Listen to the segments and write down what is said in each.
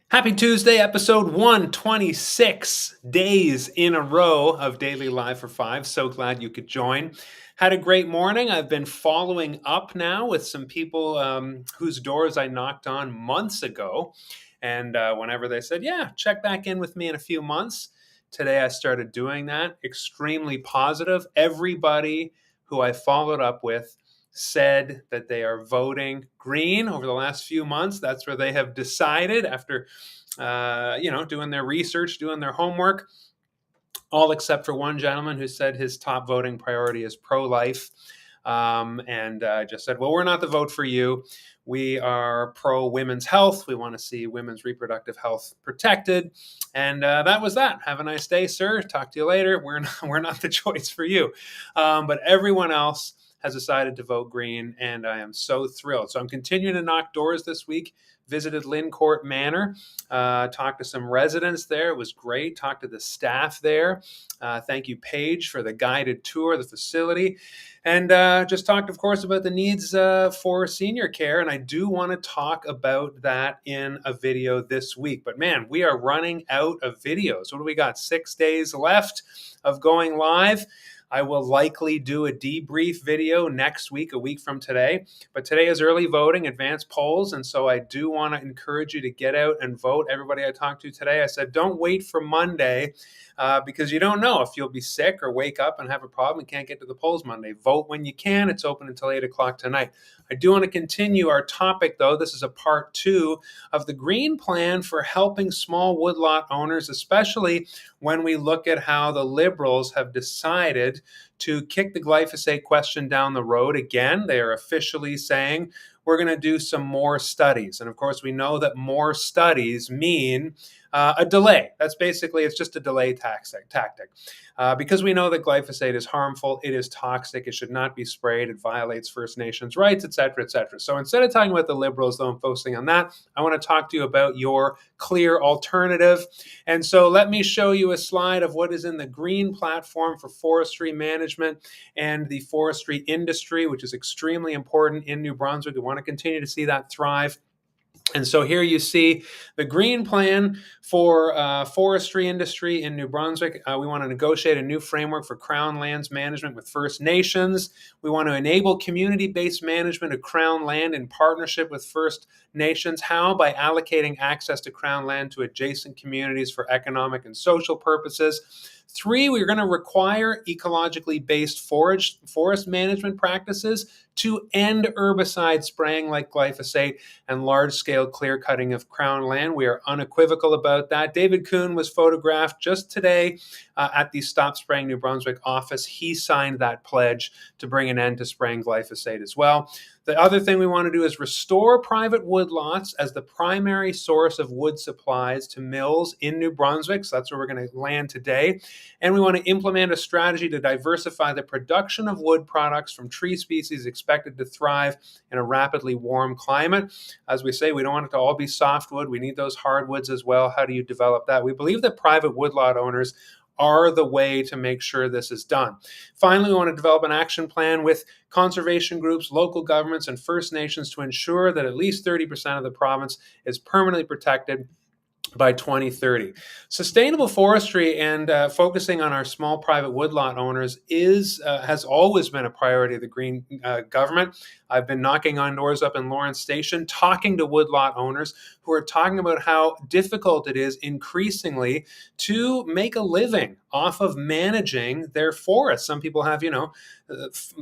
Happy Tuesday, episode 126, days in a row of Daily Live for Five. So glad you could join. Had a great morning. I've been following up now with some people whose doors I knocked on months ago. And whenever they said, yeah, check back in with me in a few months, today I started doing that. Extremely positive. Everybody who I followed up with said that they are voting green over the last few months. That's where they have decided after, doing their research, doing their homework, all except for one gentleman who said his top voting priority is pro-life. And just said, well, we're not the vote for you. We are pro women's health. We want to see women's reproductive health protected. And that was that. Have a nice day, sir. Talk to you later. We're not the choice for you. But everyone else has decided to vote green, and I am so thrilled. So I'm continuing to knock doors this week. Visited Lyncourt Manor, talked to some residents there. It was great. Talked to the staff there. Thank you, Paige, for the guided tour of the facility. And just talked, of course, about the needs for senior care. And I do want to talk about that in a video this week. But man, we are running out of videos. What do we got? 6 days left of going live. I will likely do a debrief video next week, a week from today. But today is early voting, advanced polls. And so I do want to encourage you to get out and vote. Everybody I talked to today, I said, don't wait for Monday because you don't know if you'll be sick or wake up and have a problem and can't get to the polls Monday. Vote when you can. It's open until 8 o'clock tonight. I do want to continue our topic, though. This is a part 2 of the Green Plan for helping small woodlot owners, especially when we look at how the Liberals have decided to kick the glyphosate question down the road again. They are officially saying we're going to do some more studies. And of course, we know that more studies mean a delay. That's basically, it's just a delay tactic. Because we know that glyphosate is harmful, it is toxic, it should not be sprayed, it violates First Nations rights, etc., etc. So instead of talking about the Liberals, though I'm focusing on that, I want to talk to you about your clear alternative. And so let me show you a slide of what is in the Green Platform for Forestry Management and the forestry industry, which is extremely important in New Brunswick. We want to continue to see that thrive. And so here you see the Green Plan for forestry industry in New Brunswick. We want to negotiate a new framework for Crown lands management with First Nations. We want to enable community-based management of Crown land in partnership with First Nations. How? By allocating access to Crown land to adjacent communities for economic and social purposes. 3, we're going to require ecologically based forest management practices to end herbicide spraying like glyphosate and large-scale clear-cutting of Crown land. We are unequivocal about that. David Kuhn was photographed just today at the Stop Spraying New Brunswick office. He signed that pledge to bring an end to spraying glyphosate as well. The other thing we want to do is restore private woodlots as the primary source of wood supplies to mills in New Brunswick. So that's where we're going to land today. And we want to implement a strategy to diversify the production of wood products from tree species expected to thrive in a rapidly warm climate. As we say, we don't want it to all be softwood. We need those hardwoods as well. How do you develop that? We believe that private woodlot owners are the way to make sure this is done. Finally, we want to develop an action plan with conservation groups, local governments, and First Nations to ensure that at least 30% of the province is permanently protected by 2030. Sustainable forestry and focusing on our small private woodlot owners has always been a priority of the Green government. I've been knocking on doors up in Lawrence Station, talking to woodlot owners who are talking about how difficult it is increasingly to make a living off of managing their forests. Some people have,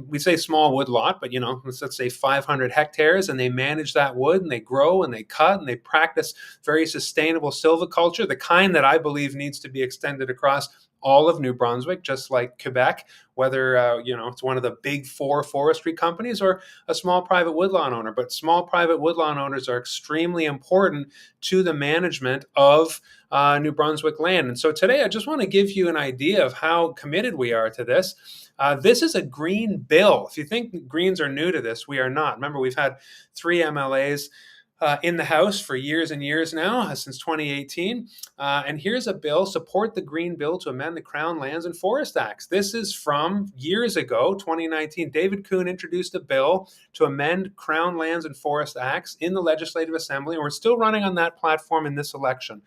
we say small woodlot, but, let's say 500 hectares, and they manage that wood and they grow and they cut and they practice very sustainable silviculture, the kind that I believe needs to be extended across all of New Brunswick, just like Quebec, whether it's one of the big 4 forestry companies or a small private woodlot owner. But small private woodlot owners are extremely important to the management of New Brunswick land. And so today I just want to give you an idea of how committed we are to this. This is a green bill. If you think Greens are new to this, we are not. Remember, we've had 3 MLAs in the House for years and years now, since 2018. And here's a bill, support the Green Bill to amend the Crown Lands and Forest Acts. This is from years ago, 2019. David Coon introduced a bill to amend Crown Lands and Forest Acts in the Legislative Assembly, and we're still running on that platform in this election.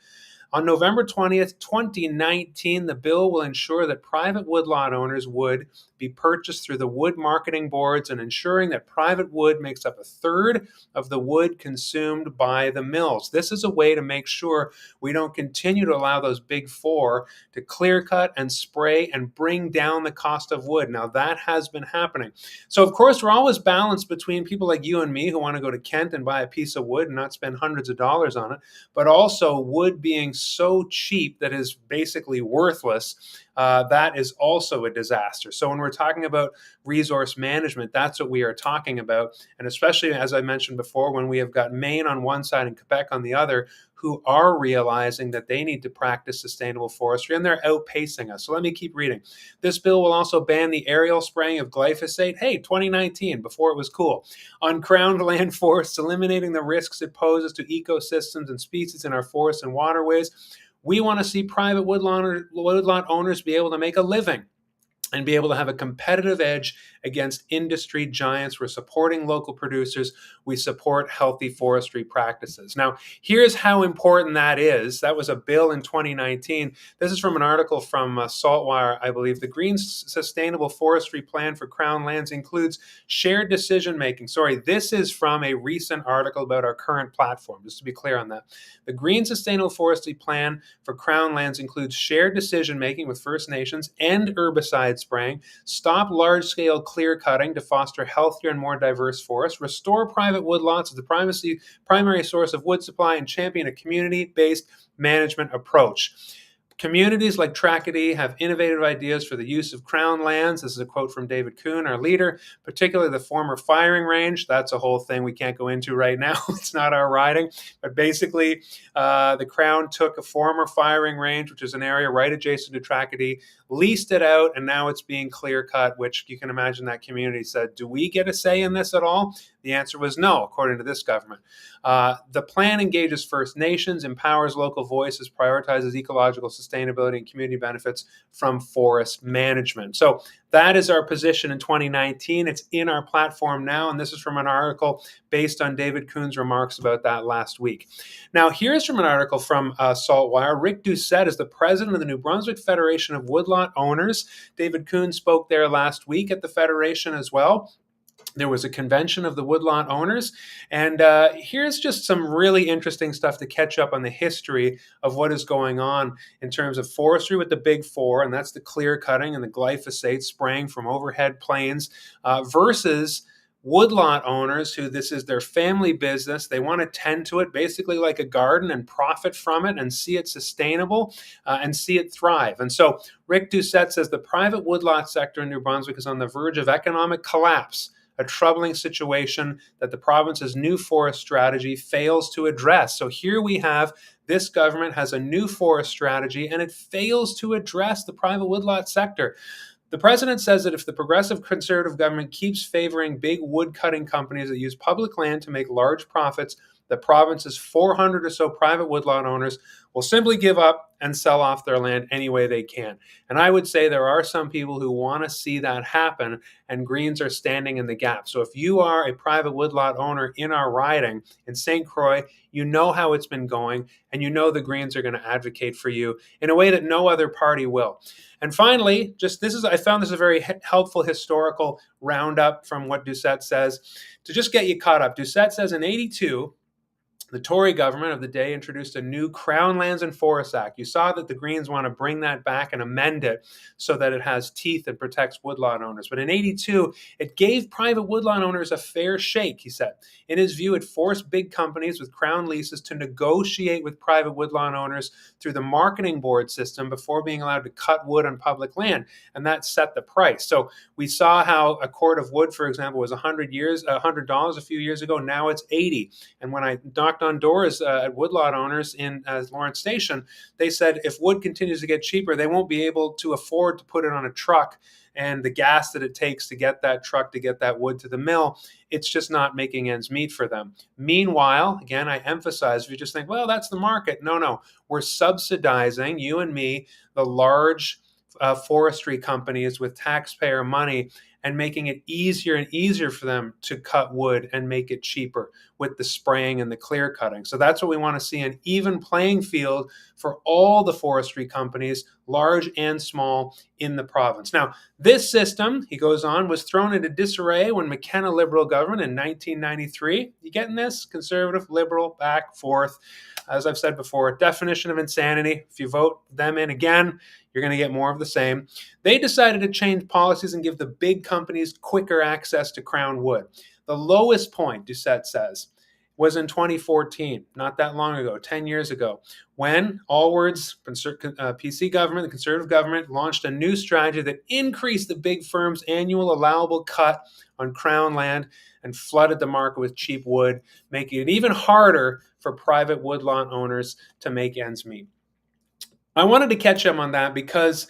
On November 20th, 2019, the bill will ensure that private woodlot owners' wood be purchased through the wood marketing boards and ensuring that private wood makes up a third of the wood consumed by the mills. This is a way to make sure we don't continue to allow those big four to clear cut and spray and bring down the cost of wood. Now, that has been happening. So, of course, we're always balanced between people like you and me who want to go to Kent and buy a piece of wood and not spend hundreds of dollars on it, but also wood being so cheap that is basically worthless. That is also a disaster. So when we're talking about resource management, that's what we are talking about. And especially, as I mentioned before, when we have got Maine on one side and Quebec on the other, who are realizing that they need to practice sustainable forestry, and they're outpacing us. So let me keep reading. This bill will also ban the aerial spraying of glyphosate, 2019, before it was cool, on crowned land forests, eliminating the risks it poses to ecosystems and species in our forests and waterways. We want to see private woodlot owners be able to make a living and be able to have a competitive edge against industry giants. We're supporting local producers. We support healthy forestry practices. Now, here's how important that is. That was a bill in 2019. This is from an article from Saltwire, I believe. The Green Sustainable Forestry Plan for Crown Lands includes shared decision-making. Sorry, this is from a recent article about our current platform, just to be clear on that. The Green Sustainable Forestry Plan for Crown Lands includes shared decision-making with First Nations and herbicide spraying, stop large-scale clear cutting to foster healthier and more diverse forests, restore private woodlots as the primary source of wood supply, and champion a community-based management approach. Communities like Tracadie have innovative ideas for the use of crown lands. This is a quote from David Coon, our leader, particularly the former firing range. That's a whole thing we can't go into right now. It's not our riding. But basically, the Crown took a former firing range, which is an area right adjacent to Tracadie, leased it out, and now it's being clear cut, which you can imagine that community said, do we get a say in this at all? The answer was no, according to this government. The plan engages First Nations, empowers local voices, prioritizes ecological sustainability and community benefits from forest management. So that is our position in 2019. It's in our platform now, and this is from an article based on David Coon's remarks about that last week. Now, here's from an article from Saltwire. Rick Doucette is the president of the New Brunswick Federation of Woodlot Owners. David Coon spoke there last week at the Federation as well. There was a convention of the woodlot owners, and here's just some really interesting stuff to catch up on the history of what is going on in terms of forestry with the big four, and that's the clear cutting and the glyphosate spraying from overhead planes versus woodlot owners who this is their family business. They want to tend to it basically like a garden and profit from it and see it sustainable and see it thrive. And so Rick Doucette says the private woodlot sector in New Brunswick is on the verge of economic collapse, a troubling situation that the province's new forest strategy fails to address. So here we have this government has a new forest strategy and it fails to address the private woodlot sector. The president says that if the progressive conservative government keeps favoring big wood cutting companies that use public land to make large profits, the province's 400 or so private woodlot owners will simply give up and sell off their land any way they can. And I would say there are some people who want to see that happen, and Greens are standing in the gap. So if you are a private woodlot owner in our riding in St. Croix, you know how it's been going, and you know the Greens are going to advocate for you in a way that no other party will. And finally, I found this a very helpful historical roundup from what Doucette says to just get you caught up. Doucette says in 82, the Tory government of the day introduced a new Crown Lands and Forests Act. You saw that the Greens want to bring that back and amend it so that it has teeth and protects woodlot owners. But in 82, it gave private woodlot owners a fair shake, he said. In his view, it forced big companies with Crown leases to negotiate with private woodlot owners through the marketing board system before being allowed to cut wood on public land, and that set the price. So we saw how a cord of wood, for example, was $100 a few years ago. Now it's $80. And when I knocked knocked on doors at woodlot owners in Lawrence Station. They said if wood continues to get cheaper, they won't be able to afford to put it on a truck. And the gas that it takes to get that truck, to get that wood to the mill, it's just not making ends meet for them. Meanwhile, again, I emphasize, if you just think, well, that's the market. No. We're subsidizing, you and me, the large forestry companies with taxpayer money, and making it easier and easier for them to cut wood and make it cheaper with the spraying and the clear cutting. So that's what we want to see, an even playing field for all the forestry companies, large and small, in the province. Now, this system, he goes on, was thrown into disarray when McKenna Liberal government in 1993. You getting this? Conservative, Liberal, back, forth. As I've said before, definition of insanity. If you vote them in again, you're going to get more of the same. They decided to change policies and give the big companies quicker access to Crown wood. The lowest point, Doucette says, was in 2014, not that long ago, 10 years ago, when Alward's PC government, the Conservative government, launched a new strategy that increased the big firms' annual allowable cut on Crown land and flooded the market with cheap wood, making it even harder for private woodlot owners to make ends meet. I wanted to catch up on that because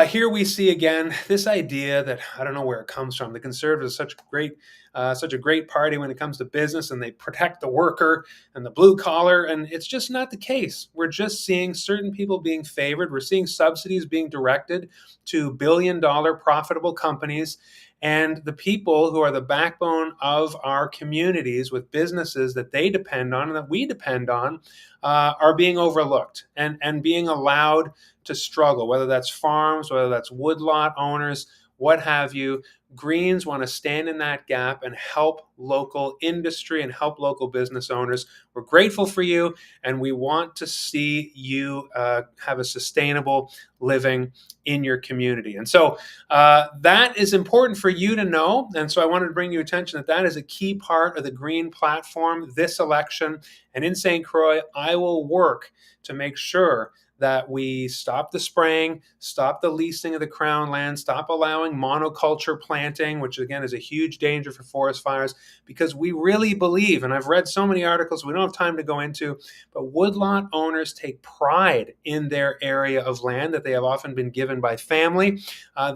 here we see again this idea that I don't know where it comes from. The Conservatives are such a great party when it comes to business, and they protect the worker and the blue collar, and it's just not the case. We're just seeing certain people being favored. We're seeing subsidies being directed to billion-dollar profitable companies, and the people who are the backbone of our communities with businesses that they depend on and that we depend on are being overlooked and being allowed to struggle, whether that's farms, whether that's woodlot owners, what have you. Greens want to stand in that gap and help local industry and help local business owners. We're grateful for you, and we want to see you have a sustainable living in your community. And so that is important for you to know. And so I wanted to bring you attention that that is a key part of the Green platform this election. And in St. Croix, I will work to make sure that we stop the spraying, stop the leasing of the Crown land, stop allowing monoculture planting, which again is a huge danger for forest fires, because we really believe, and I've read so many articles we don't have time to go into, but woodlot owners take pride in their area of land that they have often been given by family.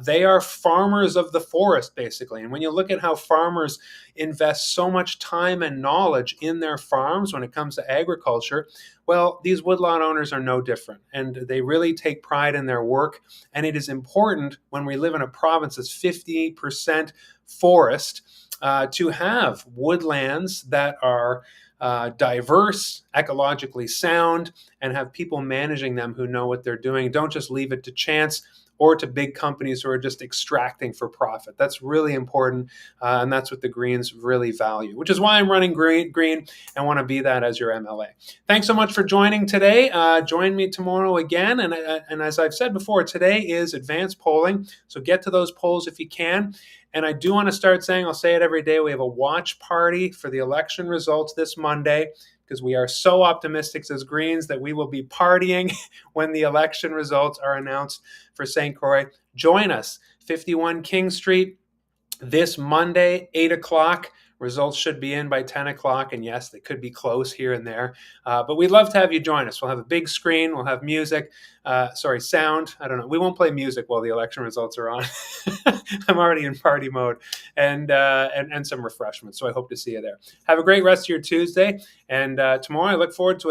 They are farmers of the forest, basically. And when you look at how farmers invest so much time and knowledge in their farms when it comes to agriculture, well, these woodlot owners are no different, and they really take pride in their work. And it is important when we live in a province that's 50% forest to have woodlands that are diverse, ecologically sound, and have people managing them who know what they're doing. Don't just leave it to chance or to big companies who are just extracting for profit. That's really important, and that's what the Greens really value, which is why I'm running Green and want to be that as your MLA. Thanks so much for joining today. Join me tomorrow again, and as I've said before, today is advanced polling, so get to those polls if you can. And I do want to start saying, I'll say it every day, we have a watch party for the election results this Monday, because we are so optimistic as Greens that we will be partying when the election results are announced for St. Croix. Join us, 51 King Street, this Monday, 8 o'clock. Results should be in by 10 o'clock, and yes, they could be close here and there, but we'd love to have you join us. We'll have a big screen, we'll have music, sound, I don't know. We won't play music while the election results are on. I'm already in party mode, and some refreshments, so I hope to see you there. Have a great rest of your Tuesday, and tomorrow I look forward to a